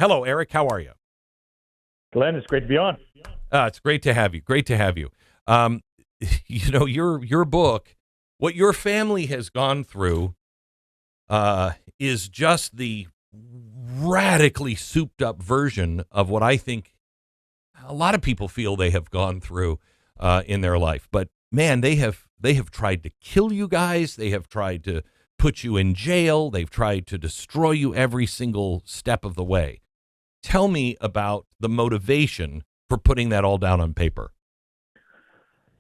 Hello, Eric. How are you? Glenn, it's great to be on. It's great to have you. Great to have you. Um, your book, what your family has gone through, is just the radically souped up version of what I think a lot of people feel they have gone through in their life. But man, they have tried to kill you guys. They have tried to put you in jail. They've tried to destroy you every single step of the way. Tell me about the motivation for putting that all down on paper.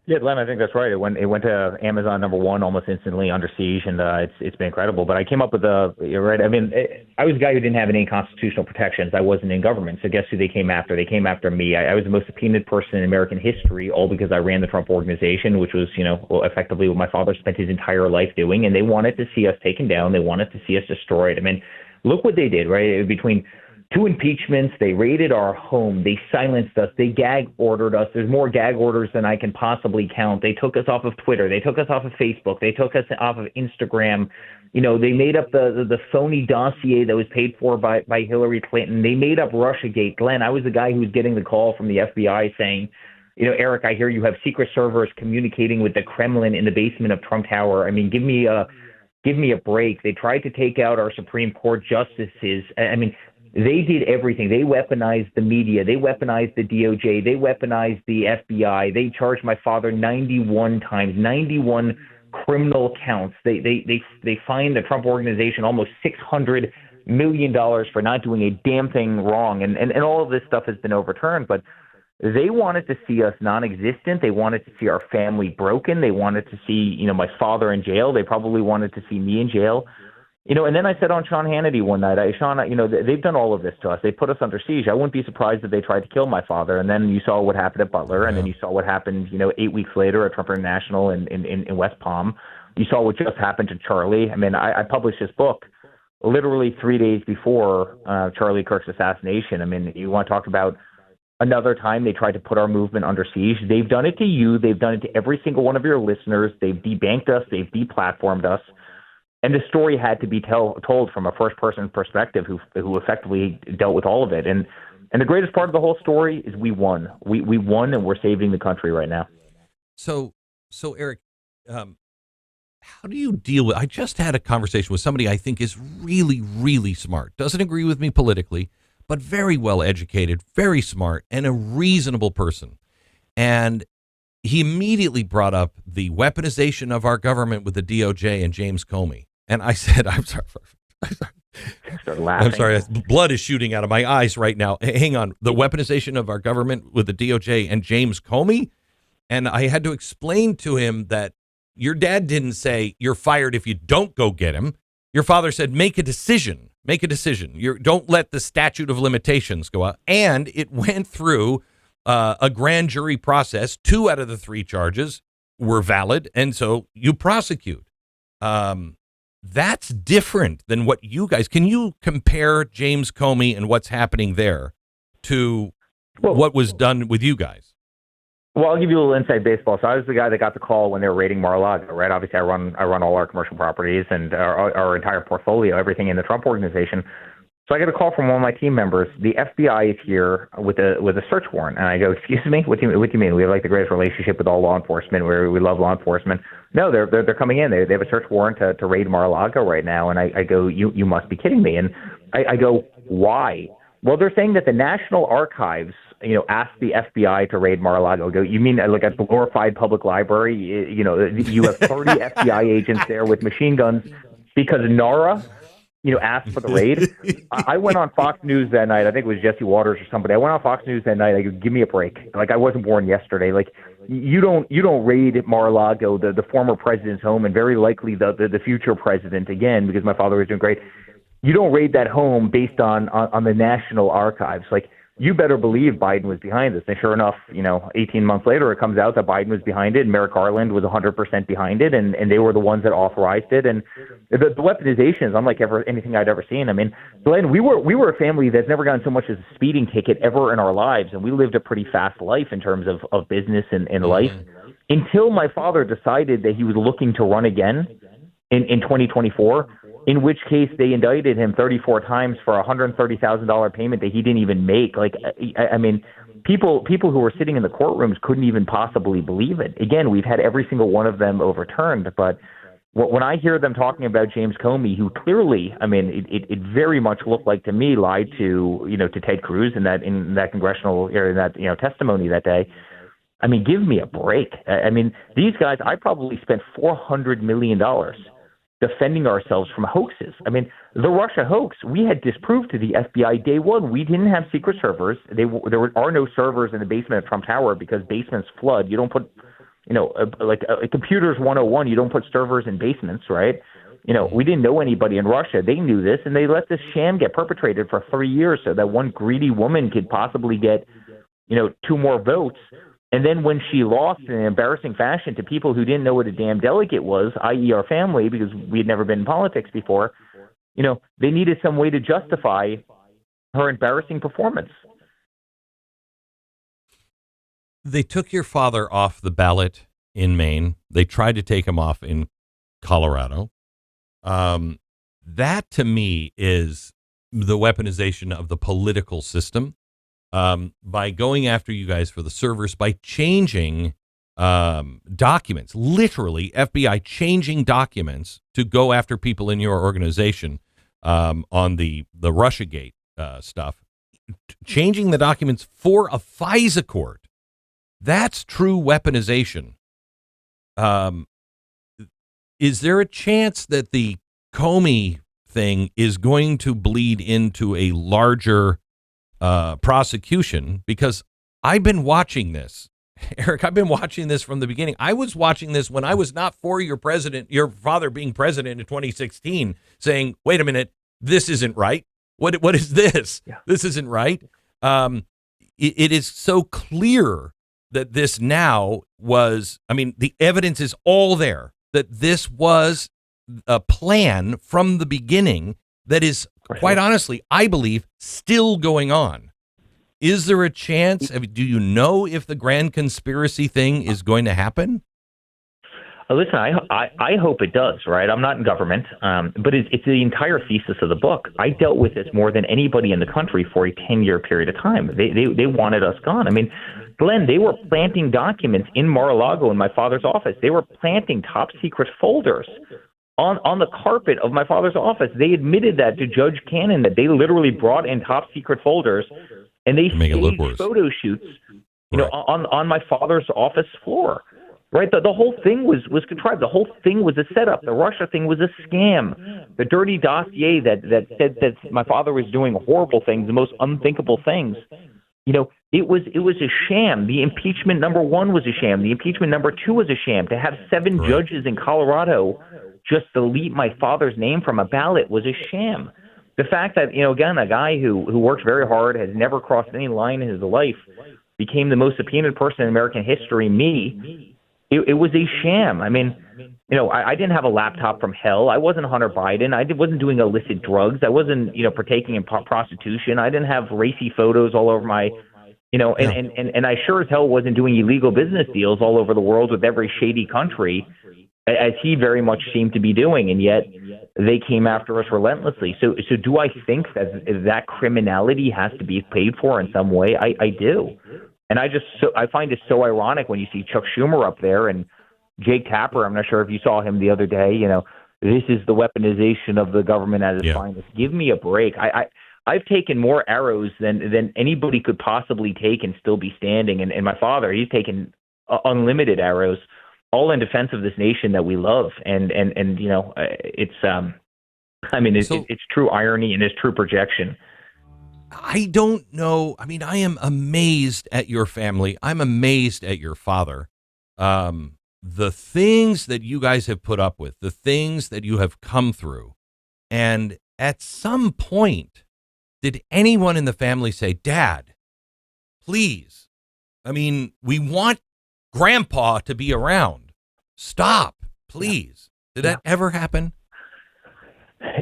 Yeah, Glenn, I think that's right. It went to Amazon #1 almost instantly, Under Siege, and it's been incredible. But I came up with you're right. I mean, I was a guy who didn't have any constitutional protections. I wasn't in government, so guess who they came after? They came after me. I was the most subpoenaed person in American history, all because I ran the Trump Organization, which was, effectively what my father spent his entire life doing. And they wanted to see us taken down. They wanted to see us destroyed. I mean, look what they did, right? Between two impeachments, they raided our home, they silenced us, they gag ordered us. There's more gag orders than I can possibly count. They took us off of Twitter, they took us off of Facebook, they took us off of Instagram. They made up the phony dossier that was paid for by Hillary Clinton. They made up Russiagate. Glenn, I was the guy who was getting the call from the FBI saying, Eric, I hear you have secret servers communicating with the Kremlin in the basement of Trump Tower. I mean, give me a break. They tried to take out our Supreme Court justices. I mean, they did everything. They weaponized the media. They weaponized the DOJ. They weaponized the FBI. They charged my father 91 times, 91 criminal counts. They fined the Trump Organization almost $600 million for not doing a damn thing wrong. And all of this stuff has been overturned. But they wanted to see us non-existent. They wanted to see our family broken. They wanted to see, my father in jail. They probably wanted to see me in jail. And then I said on Sean Hannity one night, Sean, they've done all of this to us. They put us under siege. I wouldn't be surprised if they tried to kill my father. And then you saw what happened at Butler, and then you saw what happened, 8 weeks later at Trump International in West Palm. You saw what just happened to Charlie. I mean, I published this book literally 3 days before Charlie Kirk's assassination. I mean, you want to talk about another time they tried to put our movement under siege. They've done it to you. They've done it to every single one of your listeners. They've debanked us. They've deplatformed us. And the story had to be told from a first-person perspective who effectively dealt with all of it. And the greatest part of the whole story is we won. We won, and we're saving the country right now. So Eric, how do you deal with? I just had a conversation with somebody I think is really, really smart. Doesn't agree with me politically, but very well educated, very smart, and a reasonable person. And he immediately brought up the weaponization of our government with the DOJ and James Comey. And I said, I'm sorry. Start laughing. I'm sorry. Blood is shooting out of my eyes right now. Hang on. The weaponization of our government with the DOJ and James Comey. And I had to explain to him that your dad didn't say you're fired if you don't go get him. Your father said, make a decision. Make a decision. Don't let the statute of limitations go out. And it went through a grand jury process. 2 out of the 3 charges were valid. And so you prosecute. That's different than what you guys. Can you compare James Comey and what's happening there to what was done with you guys? Well, I'll give you a little inside baseball. So I was the guy that got the call when they were raiding Mar-a-Lago, right? Obviously, I run all our commercial properties and our entire portfolio, everything in the Trump Organization. So I get a call from one of my team members. The FBI is here with a search warrant, and I go, "Excuse me, what do you mean? We have like the greatest relationship with all law enforcement. We love law enforcement." No, they're coming in. They have a search warrant to raid Mar-a-Lago right now, and I go, "You must be kidding me!" And I go, "Why?" Well, they're saying that the National Archives, asked the FBI to raid Mar-a-Lago. I go, "You mean like a glorified public library? You have 30 FBI agents there with machine guns because NARA." Asked for the raid. I went on Fox News that night. I think it was Jesse Waters or somebody. I went on Fox News that night. I go, "Give me a break. Like, I wasn't born yesterday. Like, you don't raid Mar-a-Lago, the former president's home, and very likely the future president again, because my father was doing great. You don't raid that home based on the National Archives. Like, you better believe Biden was behind this." And sure enough, 18 months later, it comes out that Biden was behind it, and Merrick Garland was 100% behind it, and they were the ones that authorized it. And the weaponization is unlike anything I'd ever seen. I mean, Glenn, we were a family that's never gotten so much as a speeding ticket ever in our lives, and we lived a pretty fast life in terms of business and life, until my father decided that he was looking to run again in 2024. in which case they indicted him 34 times for a $130,000 payment that he didn't even make. Like, I mean, people who were sitting in the courtrooms couldn't even possibly believe it. Again, we've had every single one of them overturned, but when I hear them talking about James Comey, who clearly, I mean, it very much looked like to me lied to Ted Cruz in that congressional or in that testimony that day. I mean, give me a break. I mean, these guys, I probably spent $400 million defending ourselves from hoaxes. I mean, the Russia hoax, we had disproved to the FBI day one. We didn't have secret servers. There are no servers in the basement of Trump Tower because basements flood. You don't put, like computers 101, you don't put servers in basements, right? We didn't know anybody in Russia. They knew this, and they let this sham get perpetrated for 3 years so that one greedy woman could possibly get, 2 more votes. And then when she lost in an embarrassing fashion to people who didn't know what a damn delegate was, i.e. our family, because we had never been in politics before, they needed some way to justify her embarrassing performance. They took your father off the ballot in Maine. They tried to take him off in Colorado. That, to me, is the weaponization of the political system. By going after you guys for the servers, by changing documents, literally FBI changing documents to go after people in your organization on the Russiagate stuff, changing the documents for a FISA court. That's true weaponization. Is there a chance that the Comey thing is going to bleed into a larger prosecution? Because I've been watching this, Eric. I've been watching this from the beginning. I was watching this when I was not for your father being president in 2016, saying, "Wait a minute, this isn't right. What is this? Yeah. This isn't right." It is so clear that this now was. I mean, the evidence is all there that this was a plan from the beginning. That is, quite honestly, I believe, still going on. Is there a chance? I mean, do you know if the grand conspiracy thing is going to happen? Listen, I hope it does, right? I'm not in government, but it's the entire thesis of the book. I dealt with this more than anybody in the country for a 10-year period of time. They wanted us gone. I mean, Glenn, they were planting documents in Mar-a-Lago in my father's office. They were planting top secret folders on the carpet of my father's office. They admitted that to Judge Cannon, that they literally brought in top secret folders and they staged photo shoots, on my father's office floor. Right? The whole thing was contrived. The whole thing was a setup. The Russia thing was a scam. The dirty dossier that said that my father was doing horrible things, the most unthinkable things. It was a sham. The impeachment number 1 was a sham. The impeachment number 2 was a sham. To have 7 judges in Colorado just delete my father's name from a ballot was a sham. The fact that, again, a guy who worked very hard, has never crossed any line in his life, became the most subpoenaed person in American history, me, it was a sham. I mean, I didn't have a laptop from hell. I wasn't Hunter Biden. I wasn't doing illicit drugs. I wasn't, partaking in prostitution. I didn't have racy photos all over my, and I sure as hell wasn't doing illegal business deals all over the world with every shady country, as he very much seemed to be doing, and yet they came after us relentlessly. So do I think that criminality has to be paid for in some way? I do. And I find it so ironic when you see Chuck Schumer up there and Jake Tapper. I'm not sure if you saw him the other day. This is the weaponization of the government at its finest. Give me a break. I've taken more arrows than anybody could possibly take and still be standing. And my father, he's taken unlimited arrows, all in defense of this nation that we love. And it's it's true irony and it's true projection. I don't know. I mean, I am amazed at your family. I'm amazed at your father. The things that you guys have put up with, the things that you have come through. And at some point, did anyone in the family say, "Dad, please, I mean, we want Grandpa to be around. Stop, please." Did that ever happen?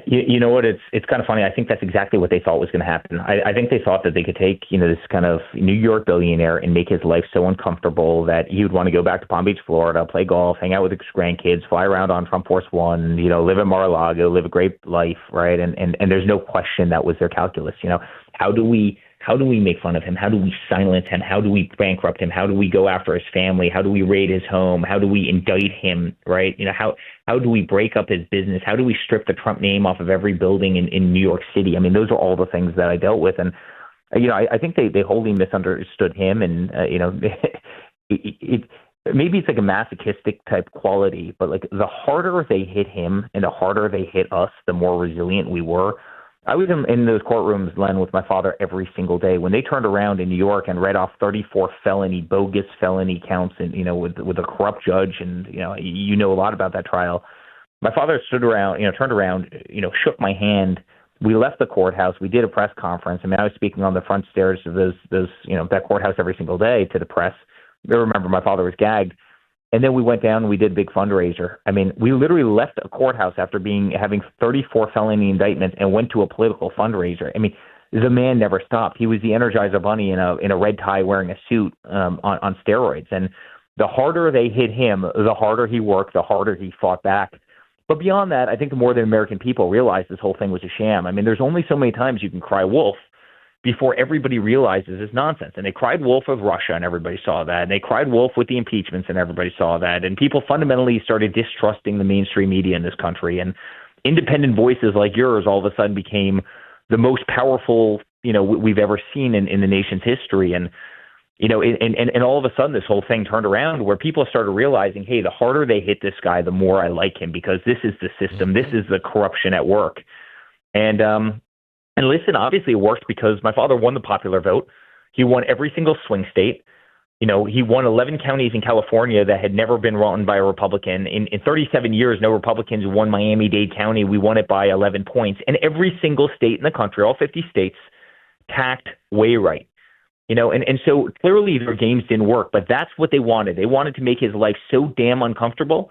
You know what? It's kind of funny. I think that's exactly what they thought was going to happen. I think they thought that they could take this kind of New York billionaire and make his life so uncomfortable that he would want to go back to Palm Beach, Florida, play golf, hang out with his grandkids, fly around on Trump Force One, live in Mar-a-Lago, live a great life, right? And there's no question that was their calculus. How do we make fun of him? How do we silence him? How do we bankrupt him? How do we go after his family? How do we raid his home? How do we indict him, right? How do we break up his business? How do we strip the Trump name off of every building in New York City? I mean, those are all the things that I dealt with. And, I think they wholly misunderstood him. And, maybe it's like a masochistic type quality, but like the harder they hit him and the harder they hit us, the more resilient we were. I was in those courtrooms, Len, with my father every single day. When they turned around in New York and read off 34 bogus felony counts, and with a corrupt judge, and a lot about that trial. My father stood around, turned around, shook my hand. We left the courthouse. We did a press conference. I mean, I was speaking on the front stairs of those that courthouse every single day to the press. I remember my father was gagged. And then we went down and we did a big fundraiser. I mean, we literally left a courthouse after having 34 felony indictments and went to a political fundraiser. I mean, the man never stopped. He was the Energizer Bunny in a red tie wearing a suit on steroids. And the harder they hit him, the harder he worked, the harder he fought back. But beyond that, I think the more the American people realized this whole thing was a sham. I mean, there's only so many times you can cry wolf before everybody realizes it's nonsense. And they cried wolf with Russia, and everybody saw that. And they cried wolf with the impeachments, and everybody saw that. And people fundamentally started distrusting the mainstream media in this country. And independent voices like yours all of a sudden became the most powerful, we've ever seen in the nation's history. And, and all of a sudden this whole thing turned around where people started realizing, hey, the harder they hit this guy, the more I like him, because this is the system. This is the corruption at work. And listen, obviously it worked because my father won the popular vote. He won every single swing state. He won 11 counties in California that had never been run by a Republican. In 37 years, no Republicans won Miami-Dade County. We won it by 11 points. And every single state in the country, all 50 states, tacked way right. And so clearly their games didn't work, but that's what they wanted. They wanted to make his life so damn uncomfortable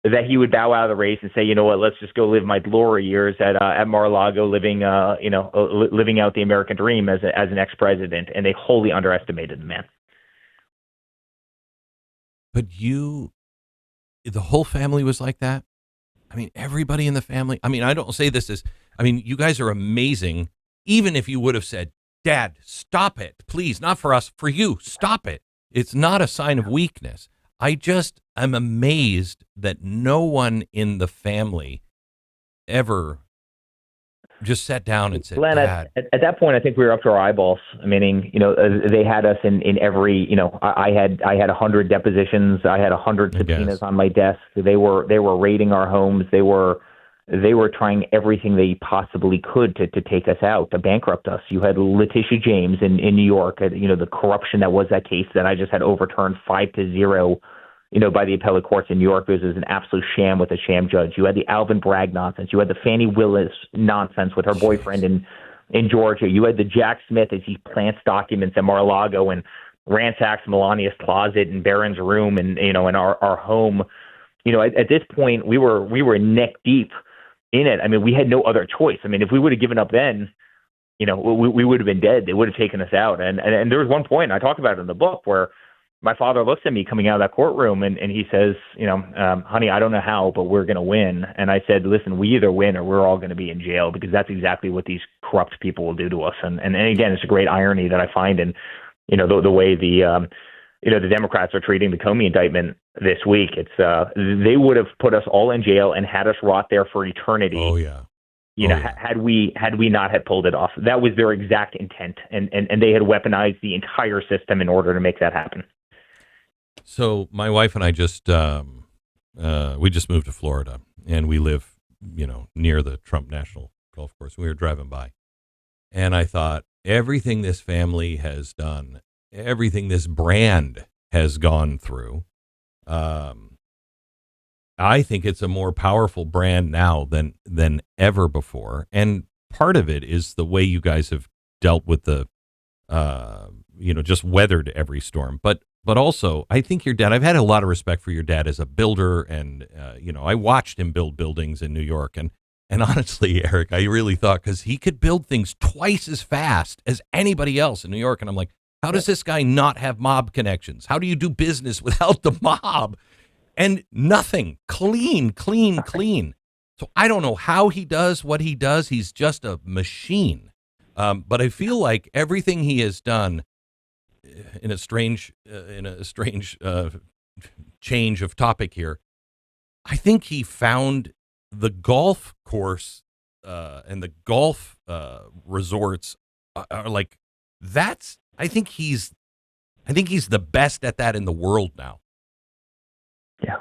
that he would bow out of the race and say, you know what, let's just go live my glory years at Mar-a-Lago, living out the American dream as an ex-president. And they wholly underestimated the man. But the whole family was like that? I mean, everybody in the family. I mean, I don't say this you guys are amazing. Even if you would have said, Dad, stop it, please, not for us, for you, stop it. It's not a sign of weakness. I'm amazed that no one in the family ever just sat down and said, Glenn, Dad. At that point, I think we were up to our eyeballs. Meaning, they had us in every, I had 100 depositions. I had 100 subpoenas on my desk. They were raiding our homes. They were trying everything they possibly could to take us out, to bankrupt us. You had Letitia James in New York, the corruption that was that case that I just had overturned 5-0, by the appellate courts in New York. This was an absolute sham with a sham judge. You had the Alvin Bragg nonsense. You had the Fannie Willis nonsense with her boyfriend in Georgia. You had the Jack Smith as he plants documents at Mar-a-Lago and ransacks Melania's closet and Barron's room and, in our home. At this point, we were neck deep in it. I mean, we had no other choice. I mean, if we would have given up then, we would have been dead. They would have taken us out. And there was one point, I talk about it in the book, where my father looks at me coming out of that courtroom and he says, honey, I don't know how, but we're going to win. And I said, listen, we either win or we're all going to be in jail, because that's exactly what these corrupt people will do to us. And again, it's a great irony that I find in, the way the Democrats are treating the Comey indictment this week. It's they would have put us all in jail and had us rot there for eternity. Oh yeah. Had we not had pulled it off. That was their exact intent, and they had weaponized the entire system in order to make that happen. So my wife and I just we just moved to Florida, and we live near the Trump National Golf Course. We were driving by, and I thought, everything this family has done, everything this brand has gone through, I think it's a more powerful brand now than ever before. And part of it is the way you guys have dealt with the, just weathered every storm. But also, I think your dad, I've had a lot of respect for your dad as a builder. And, I watched him build buildings in New York. And And honestly, Eric, I really thought, because he could build things twice as fast as anybody else in New York. And I'm like, how does this guy not have mob connections? How do you do business without the mob? And nothing. Clean, clean, clean. So I don't know how he does what he does. He's just a machine. But I feel like everything he has done, in a strange change of topic here, I think he found the golf course and the golf resorts are like, that's, I think he's the best at that in the world now. Yeah.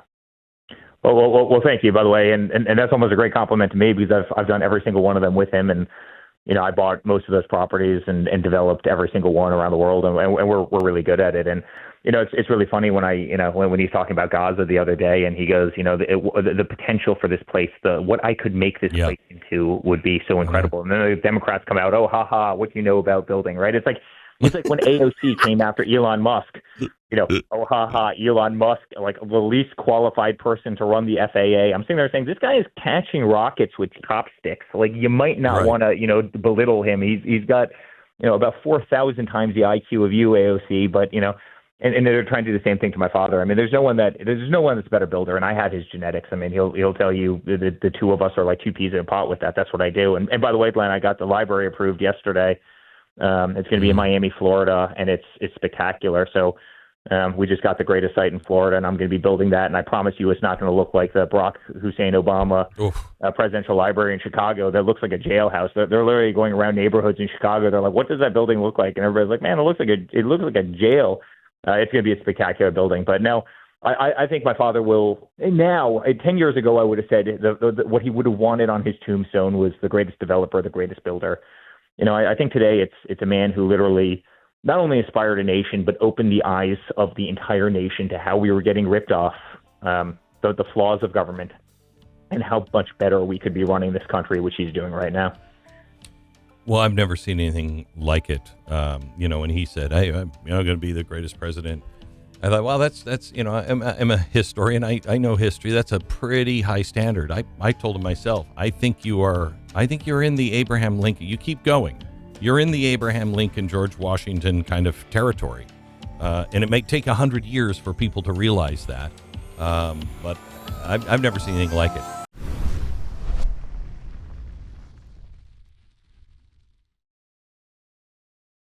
Well, thank you, by the way, and that's almost a great compliment to me, because I've done every single one of them with him, and I bought most of those properties and developed every single one around the world, and we're really good at it. And it's really funny when when he's talking about Gaza the other day, and he goes, the potential for this place, what I could make this place into would be so incredible. And then the Democrats come out, oh, ha ha, what do you know about building, right? It's like when AOC came after Elon Musk, oh, ha ha, Elon Musk, like the least qualified person to run the FAA. I'm sitting there saying, this guy is catching rockets with chopsticks. Like, you might not want to, belittle him. He's got, about 4,000 times the IQ of you, AOC, but, and they're trying to do the same thing to my father. I mean, there's no one that's a better builder, and I have his genetics. I mean, he'll tell you the two of us are like two peas in a pot with that. That's what I do. And by the way, Glenn, I got the library approved yesterday. It's going to be in Miami, Florida, and it's spectacular. So we just got the greatest site in Florida, and I'm going to be building that. And I promise you, it's not going to look like the Barack Hussein Obama presidential library in Chicago that looks like a jailhouse. They're literally going around neighborhoods in Chicago. They're like, "What does that building look like?" And everybody's like, "Man, it looks like a jail." It's going to be a spectacular building. But no, I think my father will. Now, 10 years ago, I would have said what he would have wanted on his tombstone was the greatest developer, the greatest builder. I think today it's a man who literally not only inspired a nation, but opened the eyes of the entire nation to how we were getting ripped off, the flaws of government, and how much better we could be running this country, which he's doing right now. Well, I've never seen anything like it. When he said, "Hey, I'm going to be the greatest president," I thought, well, that's I'm a historian. I know history. That's a pretty high standard. I told him myself, I think you're in the Abraham Lincoln. You keep going. You're in the Abraham Lincoln, George Washington kind of territory. And it may take 100 years for people to realize that. But I've never seen anything like it.